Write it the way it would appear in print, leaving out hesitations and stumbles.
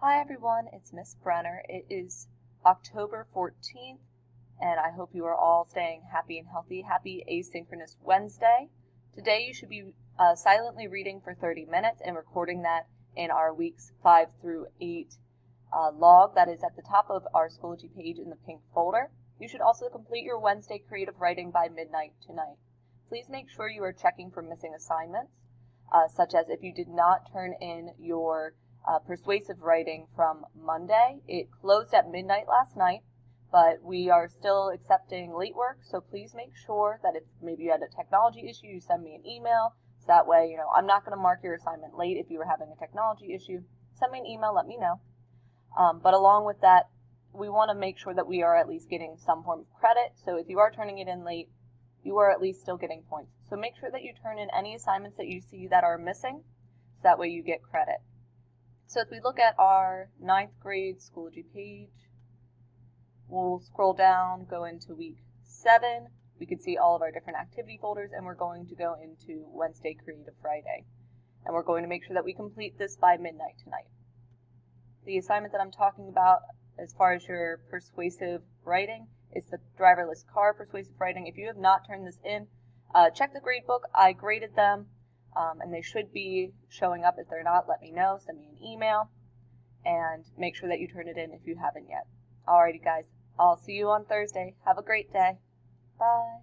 Hi everyone, it's Miss Brenner. It is October 14th, and I hope you are all staying happy and healthy. Happy Asynchronous Wednesday. Today you should be silently reading for 30 minutes and recording that in our weeks 5 through 8 log that is at the top of our Schoology page in the pink folder. You should also complete your Wednesday creative writing by midnight tonight. Please make sure you are checking for missing assignments, such as if you did not turn in your persuasive writing from Monday. It closed at midnight last night, but we are still accepting late work, so please make sure that if maybe you had a technology issue, you send me an email, so that way, I'm not going to mark your assignment late if you were having a technology issue. Send me an email, let me know. But along with that, we want to make sure that we are at least getting some form of credit, so if you are turning it in late, you are at least still getting points. So make sure that you turn in any assignments that you see that are missing, so that way you get credit. So if we look at our 9th grade Schoology page, we'll scroll down, go into week 7. We can see all of our different activity folders, and we're going to go into Wednesday Creative Friday. And we're going to make sure that we complete this by midnight tonight. The assignment that I'm talking about as far as your persuasive writing is the driverless car persuasive writing. If you have not turned this in, check the grade book. I graded them. And they should be showing up. If they're not, let me know. Send me an email. And make sure that you turn it in if you haven't yet. Alrighty, guys. I'll see you on Thursday. Have a great day. Bye.